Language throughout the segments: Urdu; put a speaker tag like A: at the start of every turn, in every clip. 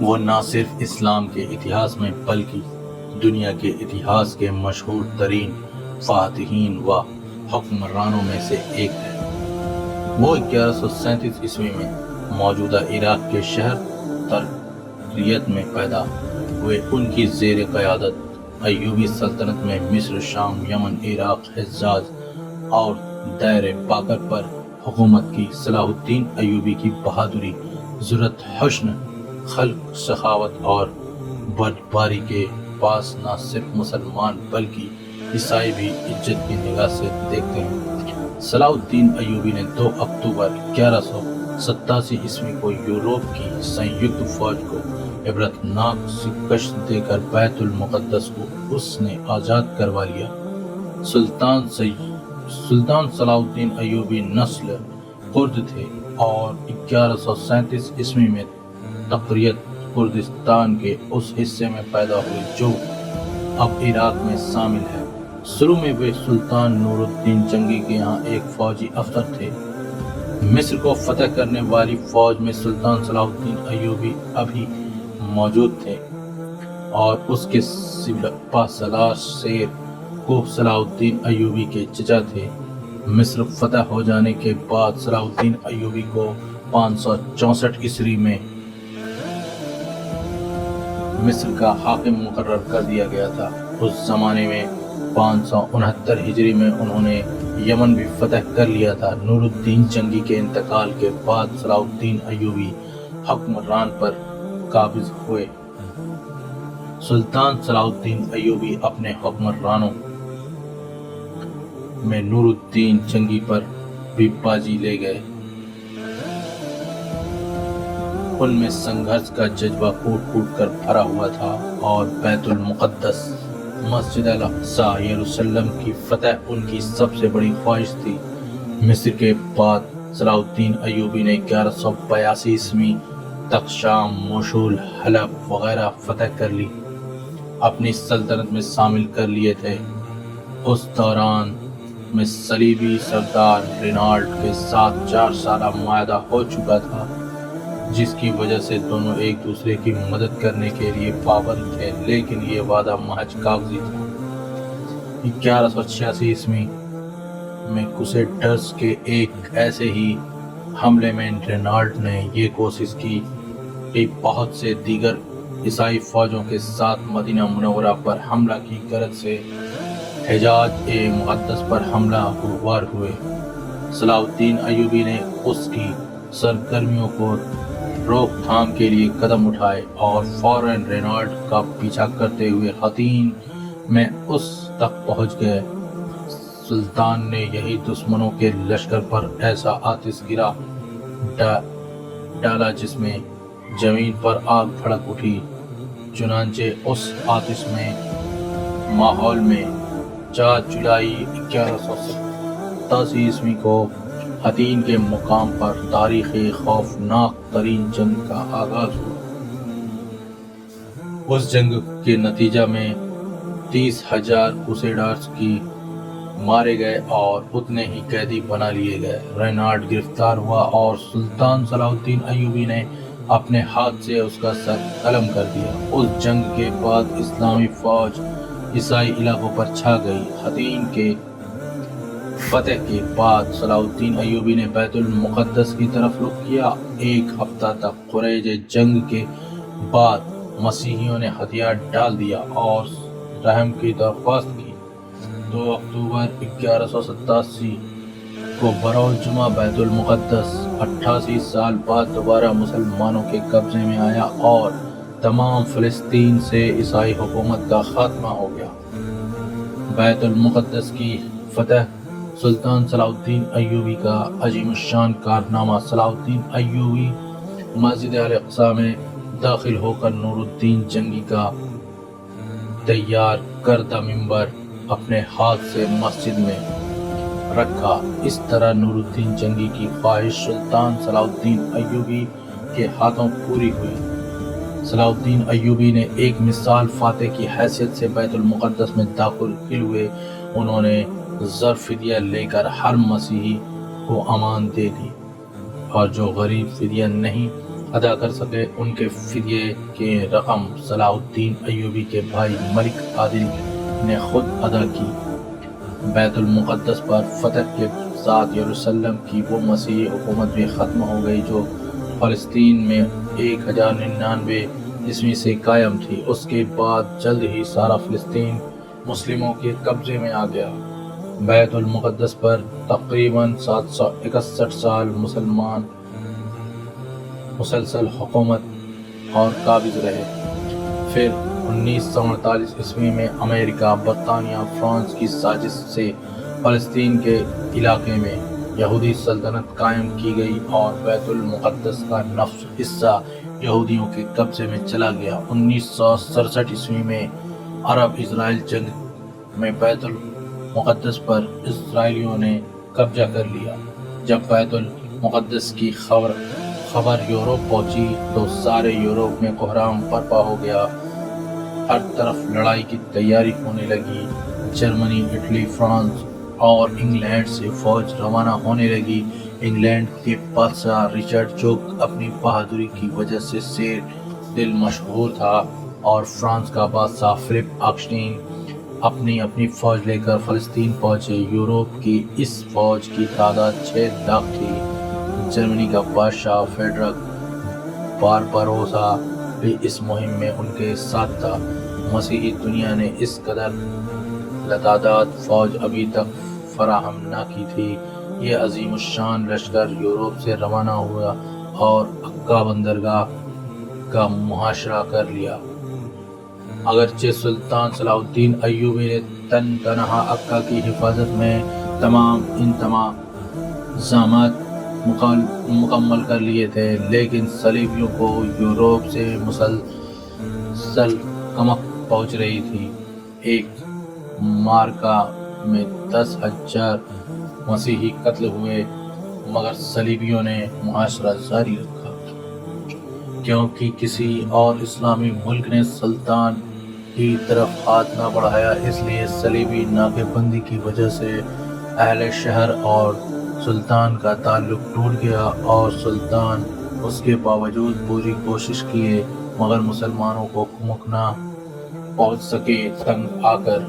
A: وہ نہ صرف اسلام کے اتہاس میں بلکہ دنیا کے اتہاس کے مشہور ترین فاتحین و حکمرانوں میں سے ایک ہے۔ وہ 1137 عیسوی میں موجودہ عراق کے شہر ترریت میں پیدا ہوئے۔ ان کی زیر قیادت ایوبی سلطنت میں مصر، شام، یمن، عراق، حجاز اور دیر باکر پر حکومت کی۔ صلاح الدین ایوبی کی بہادری، جرأت، حسن خلق، سخاوت اور بردباری کے پاس نہ صرف مسلمان بلکہ عیسائی بھی عزت کی نگاہ سے دیکھتے ہیں۔ صلاح الدین ایوبی نے 2 اکتوبر 1187 عیسوی کو یورپ کی سنیکت فوج کو عبرتناک شکست دے کر بیت المقدس کو اس نے آزاد کروا لیا۔ سلطان صلاح الدین ایوبی نسل کرد تھے اور 1137 عیسوی میں تقریت کردستان کے اس حصے میں پیدا ہوئے جو اب عراق میں شامل ہے۔ شروع میں وہ سلطان نور الدین جنگی کے یہاں ایک فوجی افسر تھے۔ مصر کو فتح کرنے والی فوج میں سلطان صلاح الدین ایوبی ابھی موجود تھے اور اس کے سپہ سالار شیر کوہ صلاح الدین ایوبی کے چچا تھے۔ مصر فتح ہو جانے کے بعد صلاح الدین ایوبی کو 564 عیسوی میں مصر کا حاکم مقرر کر دیا گیا تھا۔ اس زمانے میں 569 ہجری میں انہوں نے یمن بھی فتح کر لیا تھا۔ نور الدین جنگی کے انتقال کے بعد صلاح الدین ایوبی حکمران پر قابض ہوئے۔ سلطان صلاح الدین ایوبی اپنے حکمرانوں میں نور الدین جنگی پر بھی بازی لے گئے۔ ان میں سنگھرش کا جذبہ پھوٹ پھوٹ کر بھرا ہوا تھا اور بیت المقدس، مسجد الاقصی، یروشلم کی فتح ان کی سب سے بڑی خواہش تھی۔ مصر کے بعد صلاح الدین ایوبی نے 1182 عیسوی تک شام، موصول، حلب وغیرہ فتح کر لی، اپنی سلطنت میں شامل کر لیے تھے۔ اس دوران میں صلیبی سردار رینالڈ کے ساتھ 4 سالہ معاہدہ ہو چکا تھا، جس کی وجہ سے دونوں ایک دوسرے کی مدد کرنے کے لیے پابند تھے، لیکن یہ وعدہ محض کاغذی تھا۔ 1186 عیسوی میں کروسیڈرز کے ایک ایسے ہی حملے میں رینالڈ نے یہ کوشش کی کہ بہت سے دیگر عیسائی فوجوں کے ساتھ مدینہ منورہ پر حملہ کی غرض سے حجاز مقدس پر حملہ آور ہوئے۔ صلاح الدین ایوبی نے اس کی سرگرمیوں کو روک تھام کے لیے قدم اٹھائے اور فوراً رینالڈ کا پیچھا کرتے ہوئے حطین میں اس تک پہنچ گئے۔ سلطان نے یہی دشمنوں کے لشکر پر ایسا آتش گرا ڈالا جس میں زمین پر آگ بھڑک اٹھی۔ چنانچہ اس آتش میں ماحول میں 4 جولائی 1187 عیسوی کو حطین کے مقام پر تاریخی خوفناک ترین جنگ کا آغاز ہوا۔ اس جنگ کے نتیجہ میں 30,000 کروسیڈرز کی مارے گئے اور اتنے ہی قیدی بنا لیے گئے۔ رینالڈ گرفتار ہوا اور سلطان صلاح الدین ایوبی نے اپنے ہاتھ سے اس کا سر قلم کر دیا۔ اس جنگ کے بعد اسلامی فوج عیسائی علاقوں پر چھا گئی۔ حطین کے فتح کے بعد صلاح الدین ایوبی نے بیت المقدس کی طرف رخ کیا۔ 1 ہفتہ تک خروج جنگ کے بعد مسیحیوں نے ہتھیار ڈال دیا اور رحم کی درخواست کی۔ 2 اکتوبر 1187 کو بروز جمعہ بیت المقدس 88 سال بعد دوبارہ مسلمانوں کے قبضے میں آیا اور تمام فلسطین سے عیسائی حکومت کا خاتمہ ہو گیا۔ بیت المقدس کی فتح سلطان صلاح الدین ایوبی کا عظیم الشان کارنامہ۔ صلاح الدین ایوبی مسجد الاقصی میں داخل ہو کر نور الدین جنگی کا تیار کردہ منبر اپنے ہاتھ سے مسجد میں رکھا۔ اس طرح نور الدین جنگی کی خواہش سلطان صلاح الدین ایوبی کے ہاتھوں پوری ہوئی۔ صلاح الدین ایوبی نے ایک مثال فاتح کی حیثیت سے بیت المقدس میں داخل ہوئے۔ انہوں نے زر فدیہ لے کر ہر مسیحی کو امان دے دی اور جو غریب فدیہ نہیں ادا کر سکے، ان کے فدیے کی رقم صلاح الدین ایوبی کے بھائی ملک عادل نے خود ادا کی۔ بیت المقدس پر فتح کے ساتھ یروشلم کی وہ مسیحی حکومت بھی ختم ہو گئی جو فلسطین میں 1099 عیسوی سے قائم تھی۔ اس کے بعد جلد ہی سارا فلسطین مسلموں کے قبضے میں آ گیا۔ بیت المقدس پر تقریباً 761 سال مسلسل حکومت اور قابض رہے۔ پھر 1948 عیسوی میں امریکہ، برطانیہ، فرانس کی سازش سے فلسطین کے علاقے میں یہودی سلطنت قائم کی گئی اور بیت المقدس کا نصف حصہ یہودیوں کے قبضے میں چلا گیا۔ 1967 عیسوی میں عرب اسرائیل جنگ میں بیت المقدس پر اسرائیلیوں نے قبضہ کر لیا۔ جب بیت المقدس کی خبر یورپ پہنچی تو سارے یورپ میں کوہرام برپا ہو گیا۔ ہر طرف لڑائی کی تیاری ہونے لگی۔ جرمنی، اٹلی، فرانس اور انگلینڈ سے فوج روانہ ہونے لگی۔ انگلینڈ کے بادشاہ رچرڈ جو اپنی بہادری کی وجہ سے شیر دل مشہور تھا، اور فرانس کا بادشاہ فلپ آگسٹین اپنی فوج لے کر فلسطین پہنچے۔ یورپ کی اس فوج کی تعداد 6 لاکھ تھی۔ جرمنی کا بادشاہ فریڈرک بارباروسا بھی اس مہم میں ان کے ساتھ تھا۔ مسیحی دنیا نے اس قدر لاتعداد فوج ابھی تک فراہم نہ کی تھی۔ یہ عظیم الشان لشکر یورپ سے روانہ ہوا اور عکا بندرگاہ کا محاصرہ کر لیا۔ اگرچہ سلطان صلاح الدین ایوبی نے تنہا عکا کی حفاظت میں تمام انتظامات مکمل کر لیے تھے، لیکن صلیبیوں کو یورپ سے مسلسل کمک پہنچ رہی تھی۔ ایک معرکہ میں 10,000 مسیحی قتل ہوئے، مگر صلیبیوں نے محاصرہ جاری رکھا، کیونکہ کسی اور اسلامی ملک نے سلطان کی طرف ہاتھ نہ بڑھایا۔ اس لیے صلیبی ناکے بندی کی وجہ سے اہل شہر اور سلطان کا تعلق ٹوٹ گیا، اور سلطان اس کے باوجود پوری کوشش کیے مگر مسلمانوں کو کمک نہ پہنچ سکے۔ تنگ آ کر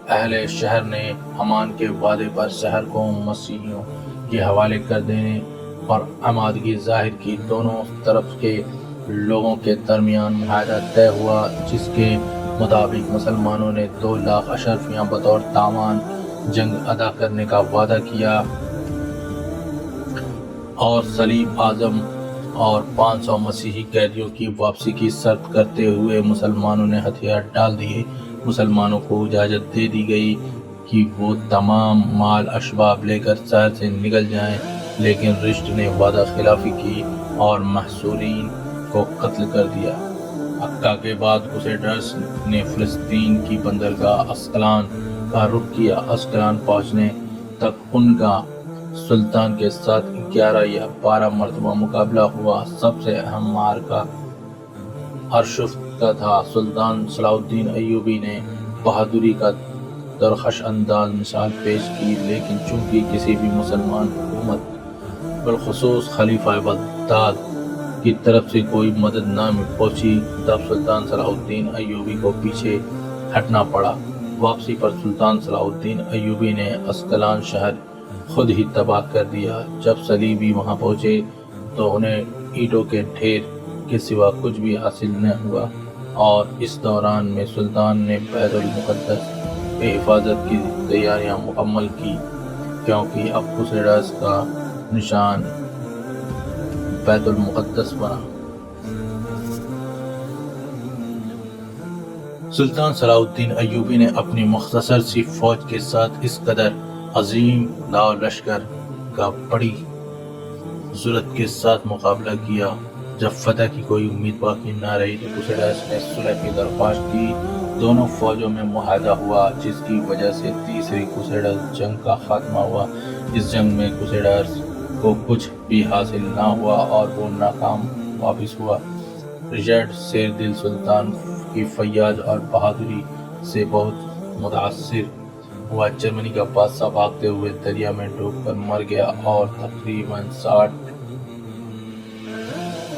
A: اہل شہر نے امان کے وعدے پر شہر کو مسیحیوں کے حوالے کر دینے پر آمادگی ظاہر کی۔ دونوں طرف کے لوگوں کے درمیان معاہدہ طے ہوا، جس کے مطابق مسلمانوں نے 2 لاکھ اشرفیاں بطور تاوان جنگ ادا کرنے کا وعدہ کیا، اور صلیب اعظم اور 500 مسیحی قیدیوں کی واپسی کی شرط کرتے ہوئے مسلمانوں نے ہتھیار ڈال دیے۔ مسلمانوں کو اجازت دے دی گئی کہ وہ تمام مال اسباب لے کر شہر سے نکل جائیں، لیکن رشت نے وعدہ خلافی کی اور محصورین کو قتل کر دیا۔ عکا کے بعد کروسیڈرز نے فلسطین کی بندرگاہ اسقلان کا رخ کیا۔ اسقلان پہنچنے تک ان کا سلطان کے ساتھ 11 یا 12 مرتبہ مقابلہ ہوا۔ سب سے اہم معرکہ ارشفت کا تھا۔ سلطان صلاح الدین ایوبی نے بہادری کا درخش انداز مثال پیش کی، لیکن چونکہ کسی بھی مسلمان حکومت بالخصوص خلیفہ بغداد کی طرف سے کوئی مدد نہ پہنچی، تب سلطان صلاح الدین ایوبی کو پیچھے ہٹنا پڑا۔ واپسی پر سلطان صلاح الدین ایوبی نے اسقلان شہر خود ہی تباہ کر دیا۔ جب صلیبی وہاں پہنچے تو انہیں اینٹوں کے ڈھیر کے سوا کچھ بھی حاصل نہ ہوا، اور اس دوران میں سلطان نے بیت المقدس کی حفاظت کی تیاریاں مکمل کی، کیونکہ اب کروسیڈرز کا نشان بیت المقدس بنا۔ سلطان صلاح الدین ایوبی نے اپنی مختصر سی فوج کے ساتھ اس قدر عظیم لشکر کا بڑی ضرورت کے ساتھ مقابلہ کیا۔ جب فتح کی کوئی امید باقی نہ رہی تو کروسیڈرز نے صلح کی درخواست کی۔ دونوں فوجوں میں معاہدہ ہوا، جس کی وجہ سے تیسری کروسیڈرز جنگ کا خاتمہ ہوا۔ اس جنگ میں کروسیڈرز کو کچھ بھی حاصل نہ ہوا اور وہ ناکام واپس ہوا۔ رچرڈ شیر دل سلطان کی فیاض اور بہادری سے بہت متاثر ہوا۔ جرمنی کا بادشاہ بھاگتے ہوئے دریا میں ڈوب کر مر گیا، اور تقریباً